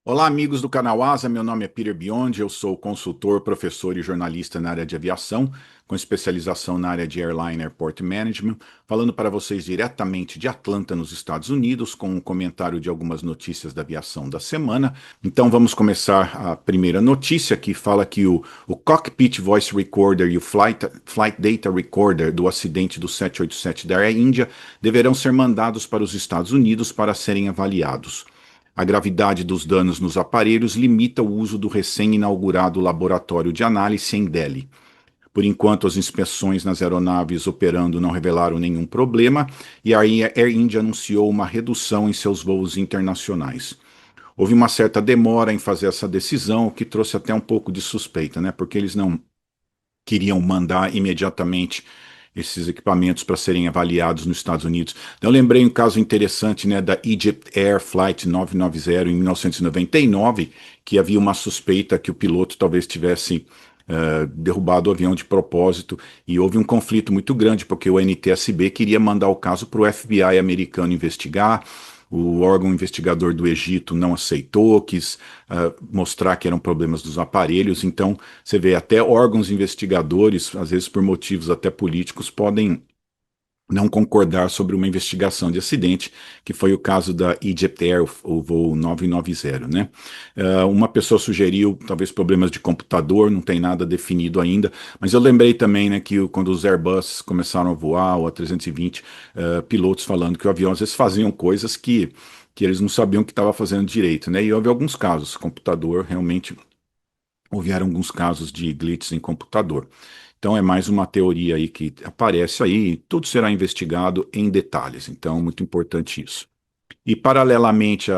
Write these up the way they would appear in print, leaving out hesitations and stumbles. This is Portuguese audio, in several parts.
Olá, amigos do canal Asa. Meu nome é Peter Biondi. Eu sou consultor, professor e jornalista na área de aviação, com especialização na área de Airline Airport Management, falando para vocês diretamente de Atlanta, nos Estados Unidos, com um comentário de algumas notícias da aviação da semana. Então vamos começar a primeira notícia, que fala que o Cockpit Voice Recorder e o Flight Data Recorder do acidente do 787 da Air India deverão ser mandados para os Estados Unidos para serem avaliados. A gravidade dos danos nos aparelhos limita o uso do recém-inaugurado laboratório de análise em Delhi. Por enquanto, as inspeções nas aeronaves operando não revelaram nenhum problema e a Air India anunciou uma redução em seus voos internacionais. Houve uma certa demora em fazer essa decisão, o que trouxe até um pouco de suspeita, né? Porque eles não queriam mandar imediatamente esses equipamentos para serem avaliados nos Estados Unidos. Então, eu lembrei um caso interessante, né, da Egypt Air Flight 990 em 1999, que havia uma suspeita que o piloto talvez tivesse derrubado o avião de propósito, e houve um conflito muito grande porque o NTSB queria mandar o caso para o FBI americano investigar. O órgão investigador do Egito não aceitou, quis mostrar que eram problemas dos aparelhos. Então, você vê, até órgãos investigadores, às vezes por motivos até políticos, podem não concordar sobre uma investigação de acidente, que foi o caso da Egypt Air, o voo 990, né? Uma pessoa sugeriu talvez problemas de computador, não tem nada definido ainda, mas eu lembrei também, né, que quando os Airbus começaram a voar, o A320, pilotos falando que o avião às vezes faziam coisas que eles não sabiam que estava fazendo direito, né? E houve alguns casos, computador realmente houveram alguns casos de glitches em computador. Então é mais uma teoria aí que aparece aí, tudo será investigado em detalhes, então muito importante isso. E paralelamente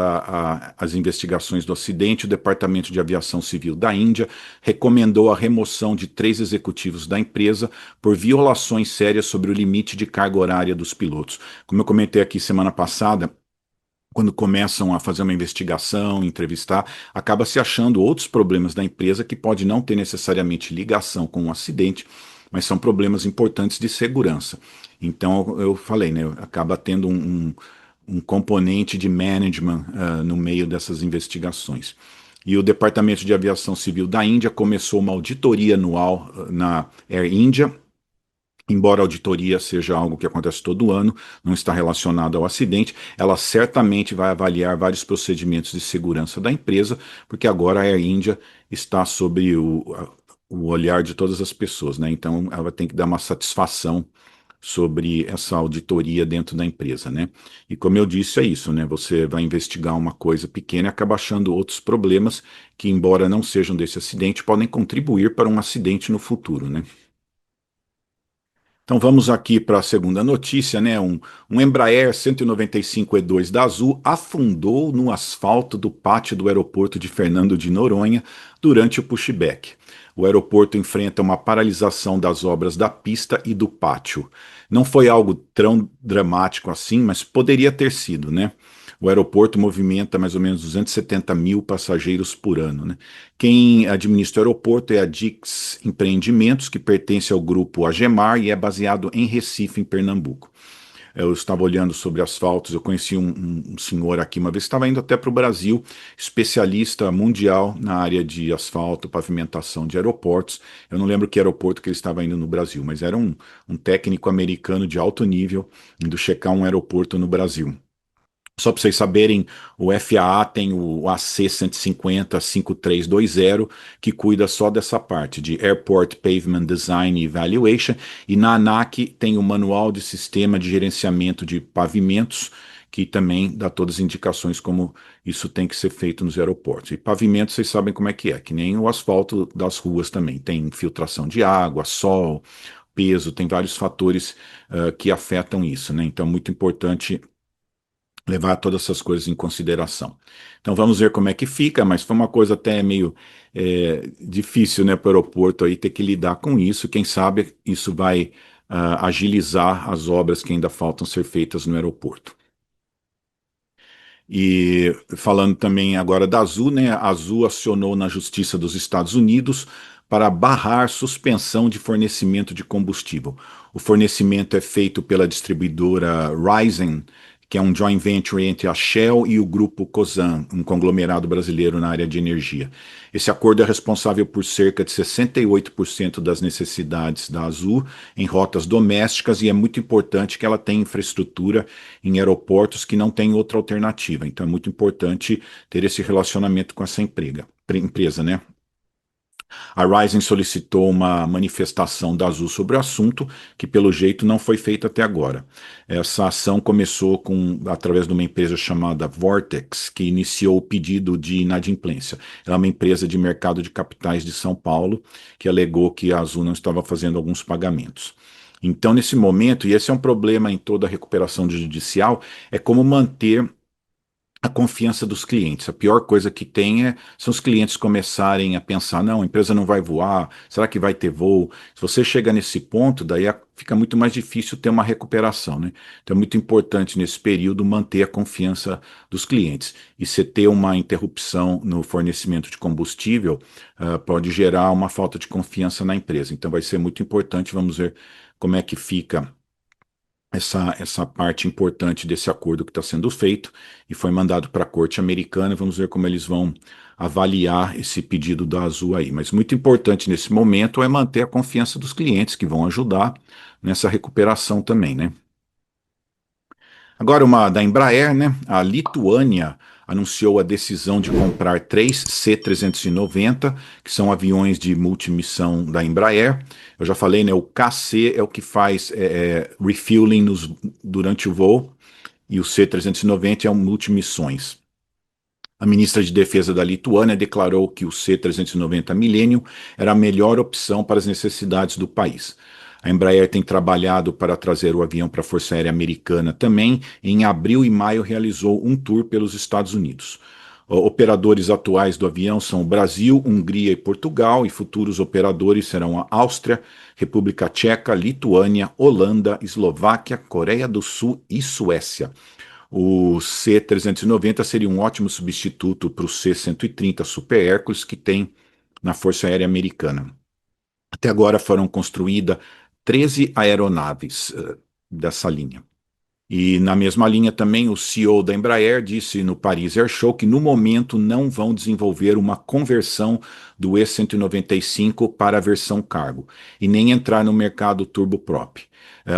às investigações do acidente, o Departamento de Aviação Civil da Índia recomendou a remoção de 3 executivos da empresa por violações sérias sobre o limite de carga horária dos pilotos. Como eu comentei aqui semana passada, quando começam a fazer uma investigação, entrevistar, acaba se achando outros problemas da empresa que pode não ter necessariamente ligação com um acidente, mas são problemas importantes de segurança. Então, eu falei, né, acaba tendo um componente de management no meio dessas investigações. E o Departamento de Aviação Civil da Índia começou uma auditoria anual na Air India. Embora a auditoria seja algo que acontece todo ano, não está relacionado ao acidente, ela certamente vai avaliar vários procedimentos de segurança da empresa, porque agora a Air India está sob o olhar de todas as pessoas, né? Então ela tem que dar uma satisfação sobre essa auditoria dentro da empresa, né? E como eu disse, é isso, né? Você vai investigar uma coisa pequena e acaba achando outros problemas que, embora não sejam desse acidente, podem contribuir para um acidente no futuro, né? Então vamos aqui para a segunda notícia, né? Um Embraer 195E2 da Azul afundou no asfalto do pátio do aeroporto de Fernando de Noronha durante o pushback. O aeroporto enfrenta uma paralisação das obras da pista e do pátio. Não foi algo tão dramático assim, mas poderia ter sido, né? O aeroporto movimenta mais ou menos 270 mil passageiros por ano, né? Quem administra o aeroporto é a Dix Empreendimentos, que pertence ao grupo Agemar e é baseado em Recife, em Pernambuco. Eu estava olhando sobre asfaltos, eu conheci um senhor aqui uma vez, estava indo até para o Brasil, especialista mundial na área de asfalto, pavimentação de aeroportos. Eu não lembro que aeroporto que ele estava indo no Brasil, mas era um técnico americano de alto nível indo checar um aeroporto no Brasil. Só para vocês saberem, o FAA tem o AC 150-5320, que cuida só dessa parte de Airport Pavement Design e Evaluation, e na ANAC tem o Manual de Sistema de Gerenciamento de Pavimentos, que também dá todas as indicações como isso tem que ser feito nos aeroportos. E pavimento, vocês sabem como é, que nem o asfalto das ruas também. Tem infiltração de água, sol, peso, tem vários fatores que afetam isso, né? Então, muito importante levar todas essas coisas em consideração. Então vamos ver como é que fica, mas foi uma coisa até meio difícil, né, para o aeroporto aí ter que lidar com isso. Quem sabe isso vai agilizar as obras que ainda faltam ser feitas no aeroporto. E falando também agora da Azul, né, a Azul acionou na Justiça dos Estados Unidos para barrar suspensão de fornecimento de combustível. O fornecimento é feito pela distribuidora Raisin, que é um joint venture entre a Shell e o grupo Cosan, um conglomerado brasileiro na área de energia. Esse acordo é responsável por cerca de 68% das necessidades da Azul em rotas domésticas e é muito importante que ela tenha infraestrutura em aeroportos que não tem outra alternativa. Então é muito importante ter esse relacionamento com essa empresa, né? A Rising solicitou uma manifestação da Azul sobre o assunto, que pelo jeito não foi feita até agora. Essa ação começou através de uma empresa chamada Vortex, que iniciou o pedido de inadimplência. Ela é uma empresa de mercado de capitais de São Paulo, que alegou que a Azul não estava fazendo alguns pagamentos. Então, nesse momento, e esse é um problema em toda a recuperação judicial, é como manter a confiança dos clientes. A pior coisa que tem são os clientes começarem a pensar, não, a empresa não vai voar, será que vai ter voo? Se você chega nesse ponto, daí fica muito mais difícil ter uma recuperação, né? Então é muito importante nesse período manter a confiança dos clientes. E se ter uma interrupção no fornecimento de combustível, pode gerar uma falta de confiança na empresa. Então vai ser muito importante, vamos ver como é que fica essa parte importante desse acordo que está sendo feito e foi mandado para a corte americana. Vamos ver como eles vão avaliar esse pedido da Azul aí. Mas muito importante nesse momento é manter a confiança dos clientes, que vão ajudar nessa recuperação também, né? Agora, uma da Embraer, né? A Lituânia anunciou a decisão de comprar três C-390, que são aviões de multimissão da Embraer. Eu já falei, né? O KC é o que faz refueling durante o voo, e o C-390 é um multimissões. A ministra de Defesa da Lituânia declarou que o C-390 Millennium era a melhor opção para as necessidades do país. A Embraer tem trabalhado para trazer o avião para a Força Aérea Americana também. Em abril e maio realizou um tour pelos Estados Unidos. Operadores atuais do avião são o Brasil, Hungria e Portugal, e futuros operadores serão a Áustria, República Tcheca, Lituânia, Holanda, Eslováquia, Coreia do Sul e Suécia. O C-390 seria um ótimo substituto para o C-130 Super Hercules que tem na Força Aérea Americana. Até agora foram construídas 13 aeronaves dessa linha. E na mesma linha também o CEO da Embraer disse no Paris Air Show que no momento não vão desenvolver uma conversão do E195 para a versão cargo e nem entrar no mercado turboprop,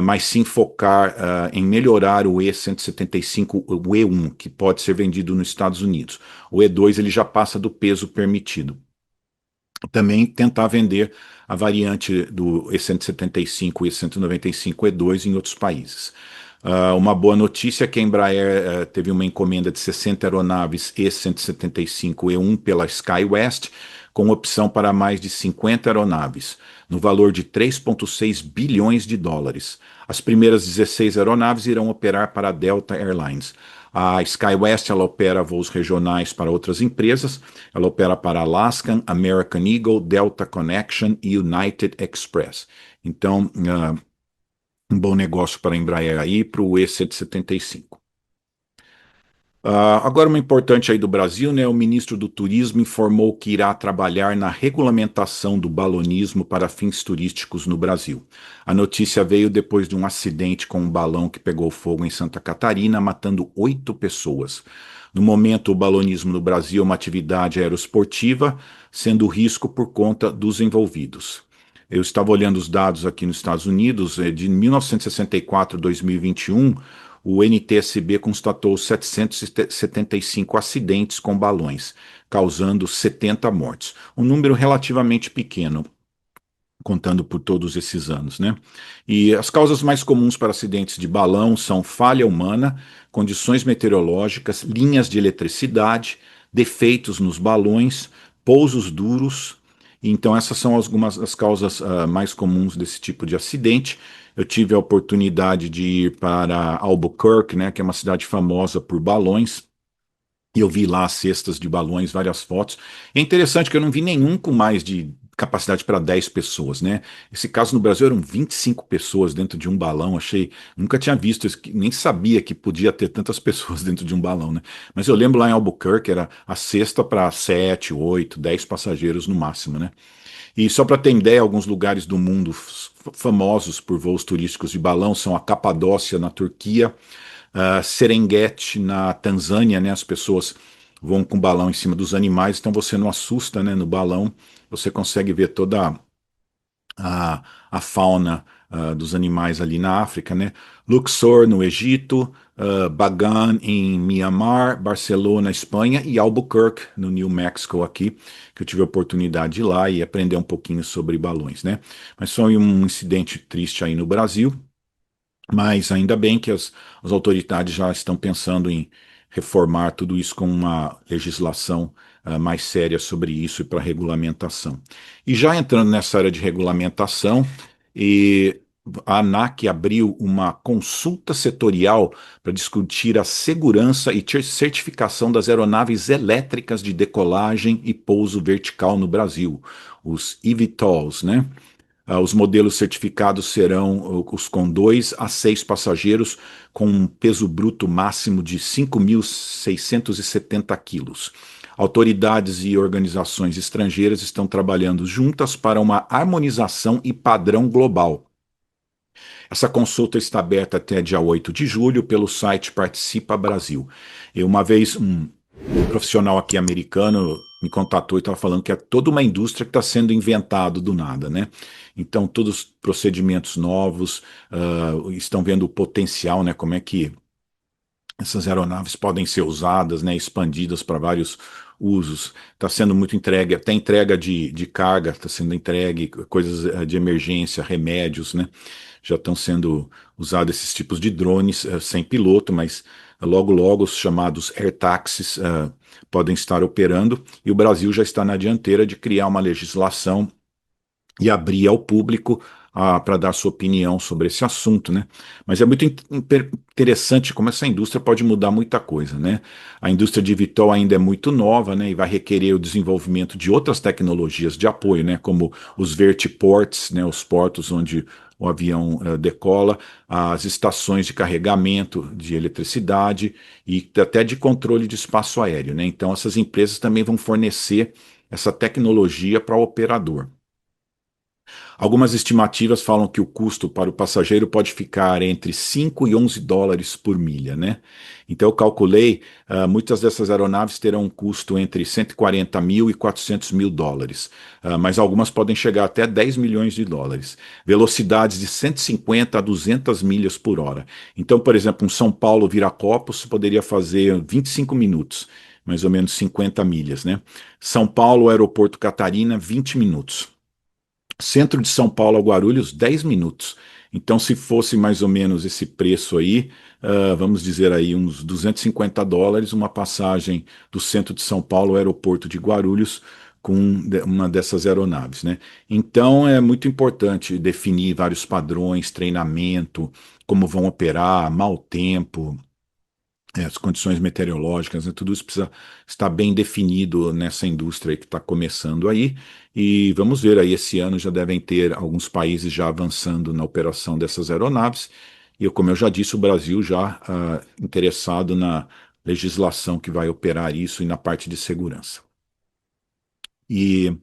mas sim focar em melhorar o E175, o E1, que pode ser vendido nos Estados Unidos. O E2 ele já passa do peso permitido. Também tentar vender a variante do E175 e E195 E2 em outros países. Uma boa notícia é que a Embraer teve uma encomenda de 60 aeronaves E175-E1 pela SkyWest, com opção para mais de 50 aeronaves, no valor de 3,6 bilhões de dólares. As primeiras 16 aeronaves irão operar para a Delta Airlines. A SkyWest ela opera voos regionais para outras empresas. Ela opera para Alaskan, American Eagle, Delta Connection e United Express. Então, um bom negócio para a Embraer aí, para o E175. Agora uma importante aí do Brasil, né? O ministro do Turismo informou que irá trabalhar na regulamentação do balonismo para fins turísticos no Brasil. A notícia veio depois de um acidente com um balão que pegou fogo em Santa Catarina, matando 8 pessoas. No momento, o balonismo no Brasil é uma atividade aeroesportiva, sendo risco por conta dos envolvidos. Eu estava olhando os dados aqui nos Estados Unidos, de 1964 a 2021, o NTSB constatou 775 acidentes com balões, causando 70 mortes. Um número relativamente pequeno, contando por todos esses anos, né? E as causas mais comuns para acidentes de balão são falha humana, condições meteorológicas, linhas de eletricidade, defeitos nos balões, pousos duros. Então essas são algumas das causas mais comuns desse tipo de acidente. Eu tive a oportunidade de ir para Albuquerque, né, que é uma cidade famosa por balões. E eu vi lá cestas de balões, várias fotos. É interessante que eu não vi nenhum com mais de capacidade para 10 pessoas, né? Esse caso no Brasil eram 25 pessoas dentro de um balão. Achei, nunca tinha visto isso, nem sabia que podia ter tantas pessoas dentro de um balão, né? Mas eu lembro lá em Albuquerque era a cesta para 7, 8, 10 passageiros no máximo, né? E só para ter ideia, alguns lugares do mundo famosos por voos turísticos de balão são a Capadócia, na Turquia, Serengeti, na Tanzânia, né, as pessoas voam com balão em cima dos animais, então você não assusta, né, no balão, você consegue ver toda a fauna dos animais ali na África, né? Luxor, no Egito, Bagan, em Myanmar, Barcelona, Espanha, e Albuquerque, no New Mexico, aqui, que eu tive a oportunidade de ir lá e aprender um pouquinho sobre balões, né? Mas foi um incidente triste aí no Brasil, mas ainda bem que as autoridades já estão pensando em reformar tudo isso com uma legislação mais séria sobre isso e para regulamentação. E já entrando nessa área de regulamentação, e a ANAC abriu uma consulta setorial para discutir a segurança e certificação das aeronaves elétricas de decolagem e pouso vertical no Brasil, os eVTOLs, né? Os modelos certificados serão os com 2 a 6 passageiros, com um peso bruto máximo de 5.670 quilos. Autoridades e organizações estrangeiras estão trabalhando juntas para uma harmonização e padrão global. Essa consulta está aberta até dia 8 de julho pelo site Participa Brasil. E uma vez um profissional aqui americano me contatou e estava falando que é toda uma indústria que está sendo inventado do nada, né? Então, todos os procedimentos novos estão vendo o potencial, né? Como é que essas aeronaves podem ser usadas, né? Expandidas para vários usos. Está sendo muito entregue, até entrega de carga está sendo entregue, coisas de emergência, remédios, né? Já estão sendo usados esses tipos de drones sem piloto, mas logo logo os chamados air taxis podem estar operando, e o Brasil já está na dianteira de criar uma legislação e abrir ao público para dar sua opinião sobre esse assunto, né? Mas é muito interessante como essa indústria pode mudar muita coisa, né? A indústria de Vitol ainda é muito nova, né? E vai requerer o desenvolvimento de outras tecnologias de apoio, né? Como os vertiports, né? Os portos onde o avião decola, as estações de carregamento de eletricidade e até de controle de espaço aéreo, né? Então essas empresas também vão fornecer essa tecnologia para o operador. Algumas estimativas falam que o custo para o passageiro pode ficar entre 5 e 11 dólares por milha, né? Então eu calculei, muitas dessas aeronaves terão um custo entre 140 mil e 400 mil dólares, mas algumas podem chegar até 10 milhões de dólares. Velocidades de 150 a 200 milhas por hora. Então, por exemplo, um São Paulo-Viracopos poderia fazer 25 minutos, mais ou menos 50 milhas, né? São Paulo, Aeroporto Catarina, 20 minutos. Centro de São Paulo a Guarulhos, 10 minutos. Então, se fosse mais ou menos esse preço aí, vamos dizer aí uns 250 dólares, uma passagem do centro de São Paulo ao aeroporto de Guarulhos com uma dessas aeronaves, né? Então, é muito importante definir vários padrões, treinamento, como vão operar, mau tempo, as condições meteorológicas, né, tudo isso precisa estar bem definido nessa indústria que está começando aí. E vamos ver aí, esse ano já devem ter alguns países já avançando na operação dessas aeronaves. E como eu já disse, o Brasil já interessado na legislação que vai operar isso e na parte de segurança. E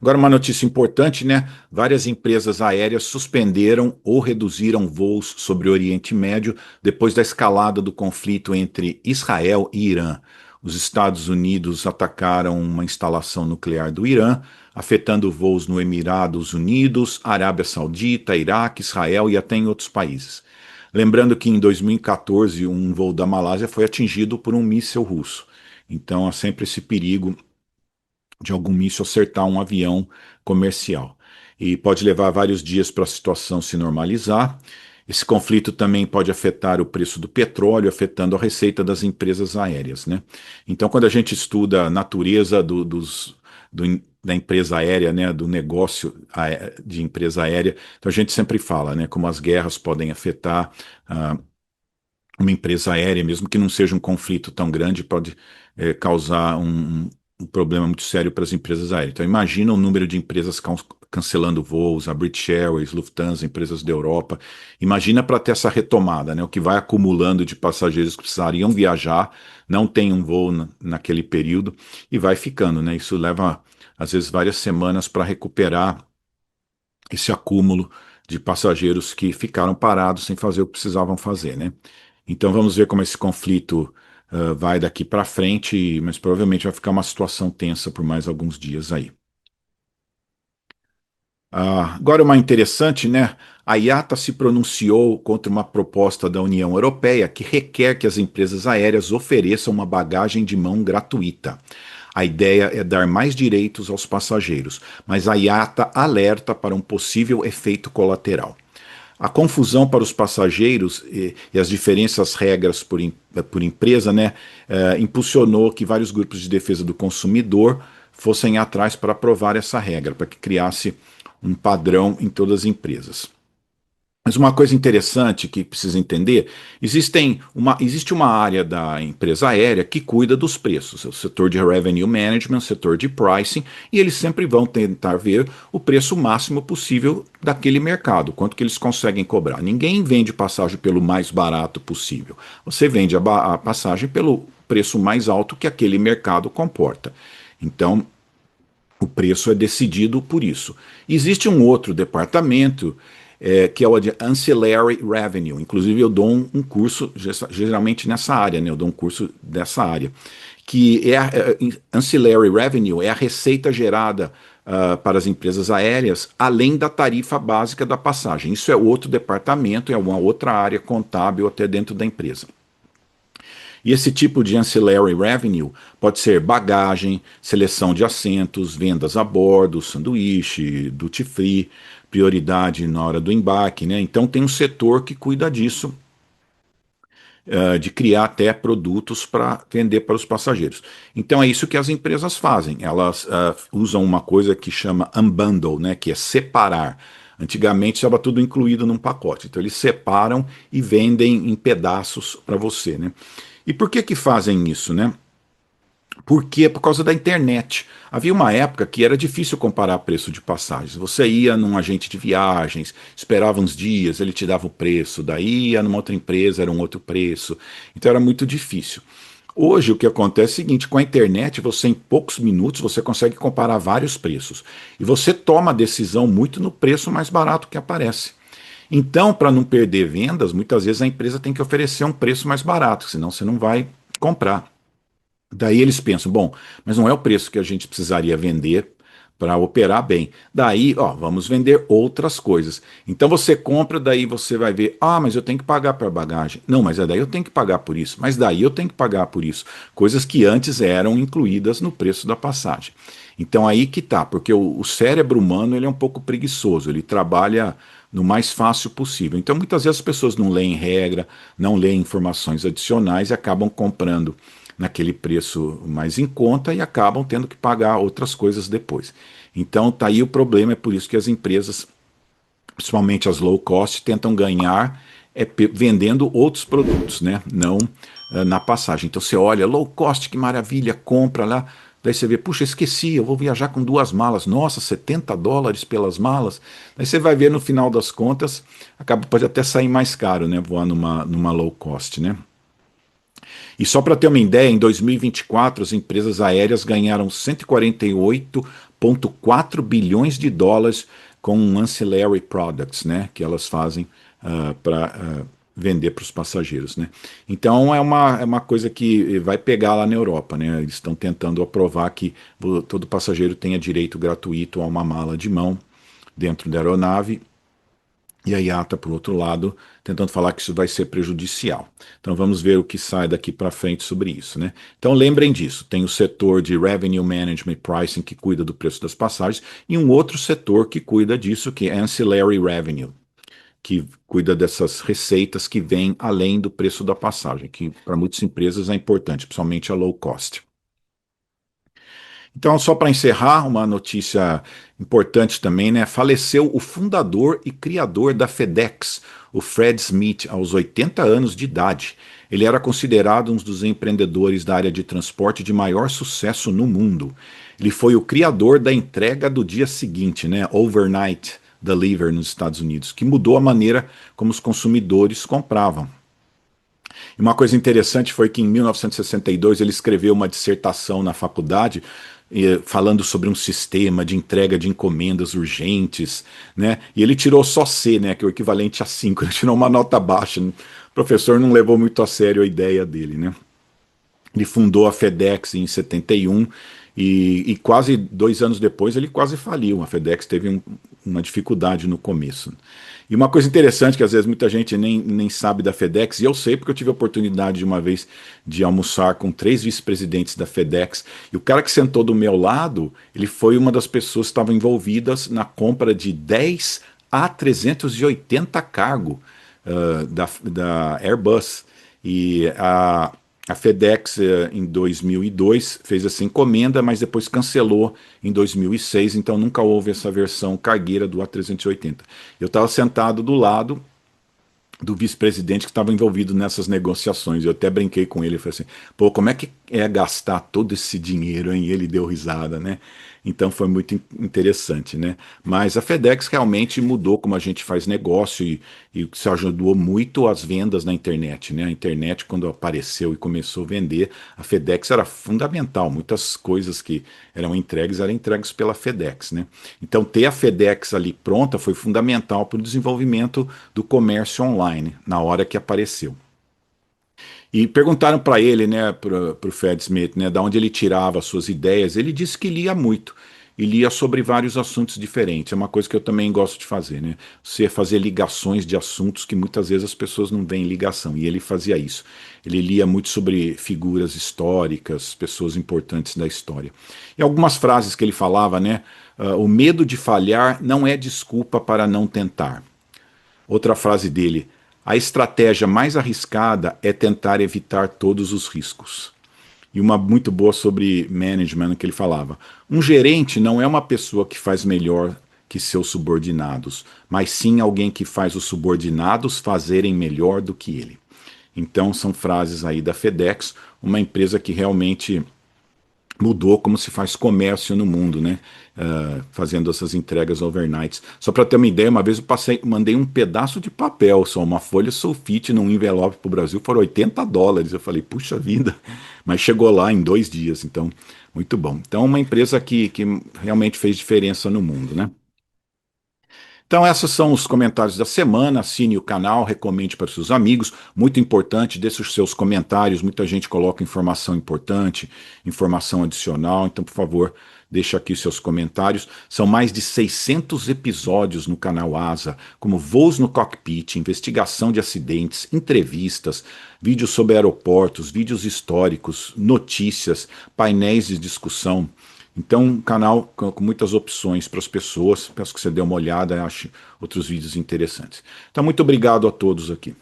agora uma notícia importante, né? Várias empresas aéreas suspenderam ou reduziram voos sobre o Oriente Médio depois da escalada do conflito entre Israel e Irã. Os Estados Unidos atacaram uma instalação nuclear do Irã, afetando voos no Emirados Unidos, Arábia Saudita, Iraque, Israel e até em outros países. Lembrando que em 2014 um voo da Malásia foi atingido por um míssil russo. Então há sempre esse perigo de algum míssil acertar um avião comercial. E pode levar vários dias para a situação se normalizar. Esse conflito também pode afetar o preço do petróleo, afetando a receita das empresas aéreas, né? Então, quando a gente estuda a natureza da empresa aérea, né, do negócio de empresa aérea, então a gente sempre fala, né, como as guerras podem afetar uma empresa aérea, mesmo que não seja um conflito tão grande, pode causar um problema muito sério para as empresas aéreas. Então, imagina o número de empresas cancelando voos, a British Airways, Lufthansa, empresas da Europa. Imagina para ter essa retomada, né? O que vai acumulando de passageiros que precisariam viajar, não tem um voo naquele período e vai ficando, né? Isso leva, às vezes, várias semanas para recuperar esse acúmulo de passageiros que ficaram parados sem fazer o que precisavam fazer, né? Então vamos ver como esse conflito vai daqui para frente, mas provavelmente vai ficar uma situação tensa por mais alguns dias aí. Agora, uma interessante, né? A IATA se pronunciou contra uma proposta da União Europeia que requer que as empresas aéreas ofereçam uma bagagem de mão gratuita. A ideia é dar mais direitos aos passageiros, mas a IATA alerta para um possível efeito colateral. A confusão para os passageiros e as diferentes regras por empresa, né, impulsionou que vários grupos de defesa do consumidor fossem atrás para aprovar essa regra, para que criasse um padrão em todas as empresas. Mas uma coisa interessante que precisa entender, existe uma área da empresa aérea que cuida dos preços, o setor de revenue management, o setor de pricing, e eles sempre vão tentar ver o preço máximo possível daquele mercado, quanto que eles conseguem cobrar. Ninguém vende passagem pelo mais barato possível. Você vende a passagem pelo preço mais alto que aquele mercado comporta. Então, o preço é decidido por isso. Existe um outro departamento que é o de Ancillary Revenue. Inclusive, eu dou um curso geralmente nessa área, né? Eu dou um curso dessa área. Que é Ancillary Revenue é a receita gerada para as empresas aéreas, além da tarifa básica da passagem. Isso é outro departamento, é uma outra área contábil até dentro da empresa. E esse tipo de ancillary revenue pode ser bagagem, seleção de assentos, vendas a bordo, sanduíche, duty free, prioridade na hora do embarque, né? Então tem um setor que cuida disso, de criar até produtos para vender para os passageiros. Então é isso que as empresas fazem. Elas usam uma coisa que chama unbundle, né? Que é separar. Antigamente estava tudo incluído num pacote. Então eles separam e vendem em pedaços para você, né? E por que que fazem isso, né? Porque por causa da internet. Havia uma época que era difícil comparar preço de passagens. Você ia num agente de viagens, esperava uns dias, ele te dava o preço, daí ia numa outra empresa, era um outro preço. Então era muito difícil. Hoje o que acontece é o seguinte, com a internet, você em poucos minutos você consegue comparar vários preços. E você toma a decisão muito no preço mais barato que aparece. Então, para não perder vendas, muitas vezes a empresa tem que oferecer um preço mais barato, senão você não vai comprar. Daí eles pensam, bom, mas não é o preço que a gente precisaria vender para operar bem. Daí, ó, vamos vender outras coisas. Então você compra, daí você vai ver, ah, mas eu tenho que pagar para bagagem. Não, mas daí eu tenho que pagar por isso. Mas daí eu tenho que pagar por isso. Coisas que antes eram incluídas no preço da passagem. Então aí que tá, porque o cérebro humano ele é um pouco preguiçoso, ele trabalha no mais fácil possível. Então muitas vezes as pessoas não leem regra, não leem informações adicionais e acabam comprando naquele preço mais em conta e acabam tendo que pagar outras coisas depois. Então tá aí o problema, é por isso que as empresas, principalmente as low cost, tentam ganhar vendendo outros produtos, né? Não na passagem. Então você olha, low cost, que maravilha, compra lá. Daí você vê, puxa, esqueci, eu vou viajar com 2 malas. Nossa, US$ 70 pelas malas. Daí você vai ver no final das contas, pode até sair mais caro, né? Voar numa low cost, né? E só para ter uma ideia, em 2024 as empresas aéreas ganharam 148,4 bilhões de dólares com ancillary products, né, que elas fazem para vender para os passageiros, né. Então é uma coisa que vai pegar lá na Europa, né. Eles estão tentando aprovar que todo passageiro tenha direito gratuito a uma mala de mão dentro da aeronave e a IATA, por outro lado, tentando falar que isso vai ser prejudicial. Então vamos ver o que sai daqui para frente sobre isso, né? Então lembrem disso, tem o setor de Revenue Management e Pricing que cuida do preço das passagens e um outro setor que cuida disso, que é Ancillary Revenue, que cuida dessas receitas que vêm além do preço da passagem, que para muitas empresas é importante, principalmente a low cost. Então, só para encerrar, uma notícia importante também, né? Faleceu o fundador e criador da FedEx, o Fred Smith, aos 80 anos de idade. Ele era considerado um dos empreendedores da área de transporte de maior sucesso no mundo. Ele foi o criador da entrega do dia seguinte, né? Overnight Delivery nos Estados Unidos, que mudou a maneira como os consumidores compravam. E uma coisa interessante foi que em 1962 ele escreveu uma dissertação na faculdade falando sobre um sistema de entrega de encomendas urgentes, né? E ele tirou só C, né? Que é o equivalente a 5. Ele tirou uma nota baixa, professor não levou muito a sério a ideia dele, né? Ele fundou a FedEx em 71 e quase 2 anos depois ele quase faliu. A FedEx teve uma dificuldade no começo. E uma coisa interessante que às vezes muita gente nem sabe da FedEx, e eu sei porque eu tive a oportunidade de uma vez de almoçar com 3 vice-presidentes da FedEx, e o cara que sentou do meu lado, ele foi uma das pessoas que estavam envolvidas na compra de 10 A380 cargo da Airbus. E a FedEx, em 2002, fez essa encomenda, mas depois cancelou em 2006, então nunca houve essa versão cargueira do A380. Eu estava sentado do lado do vice-presidente que estava envolvido nessas negociações. Eu até brinquei com ele, falei assim, pô, como é que é gastar todo esse dinheiro, hein? E ele deu risada, né? Então foi muito interessante, né? Mas a FedEx realmente mudou como a gente faz negócio e se ajudou muito as vendas na internet, né? A internet, quando apareceu e começou a vender, a FedEx era fundamental. Muitas coisas que eram entregues pela FedEx, né? Então ter a FedEx ali pronta foi fundamental para o desenvolvimento do comércio online na hora que apareceu. E perguntaram para ele, né, para o Fred Smith, né, da onde ele tirava as suas ideias. Ele disse que lia muito e lia sobre vários assuntos diferentes. É uma coisa que eu também gosto de fazer, né? Você fazer ligações de assuntos que muitas vezes as pessoas não veem ligação. E ele fazia isso. Ele lia muito sobre figuras históricas, pessoas importantes da história. E algumas frases que ele falava, né? O medo de falhar não é desculpa para não tentar. Outra frase dele: a estratégia mais arriscada é tentar evitar todos os riscos. E uma muito boa sobre management que ele falava: um gerente não é uma pessoa que faz melhor que seus subordinados, mas sim alguém que faz os subordinados fazerem melhor do que ele. Então são frases aí da FedEx, uma empresa que realmente mudou como se faz comércio no mundo, né? Fazendo essas entregas overnights. Só para ter uma ideia, uma vez eu mandei um pedaço de papel, só uma folha sulfite num envelope para o Brasil, foram US$ 80. Eu falei, puxa vida, mas chegou lá em 2 dias, então, muito bom. Então, uma empresa que realmente fez diferença no mundo, né? Então, esses são os comentários da semana. Assine o canal, recomende para os seus amigos. Muito importante, deixe os seus comentários. Muita gente coloca informação importante, informação adicional. Então, por favor, deixe aqui os seus comentários. São mais de 600 episódios no canal Asa, como voos no cockpit, investigação de acidentes, entrevistas, vídeos sobre aeroportos, vídeos históricos, notícias, painéis de discussão. Então, um canal com muitas opções para as pessoas. Peço que você dê uma olhada e ache outros vídeos interessantes. Então, muito obrigado a todos aqui.